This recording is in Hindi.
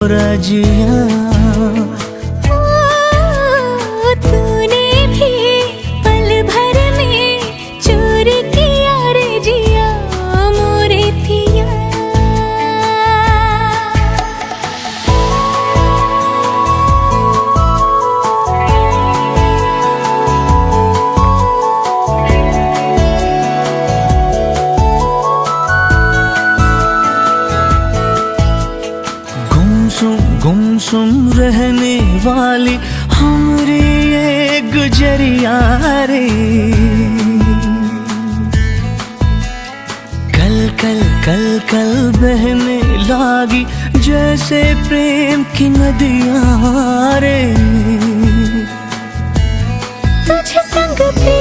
रजिया तूने भी पल भर में चोरी किया रे जिया मोरे थिया। गुमसुम रहने वाली हमरी ये गुजरिया रे, कल कल कल कल बहने लागी जैसे प्रेम की नदियां रे। तुझे संग पे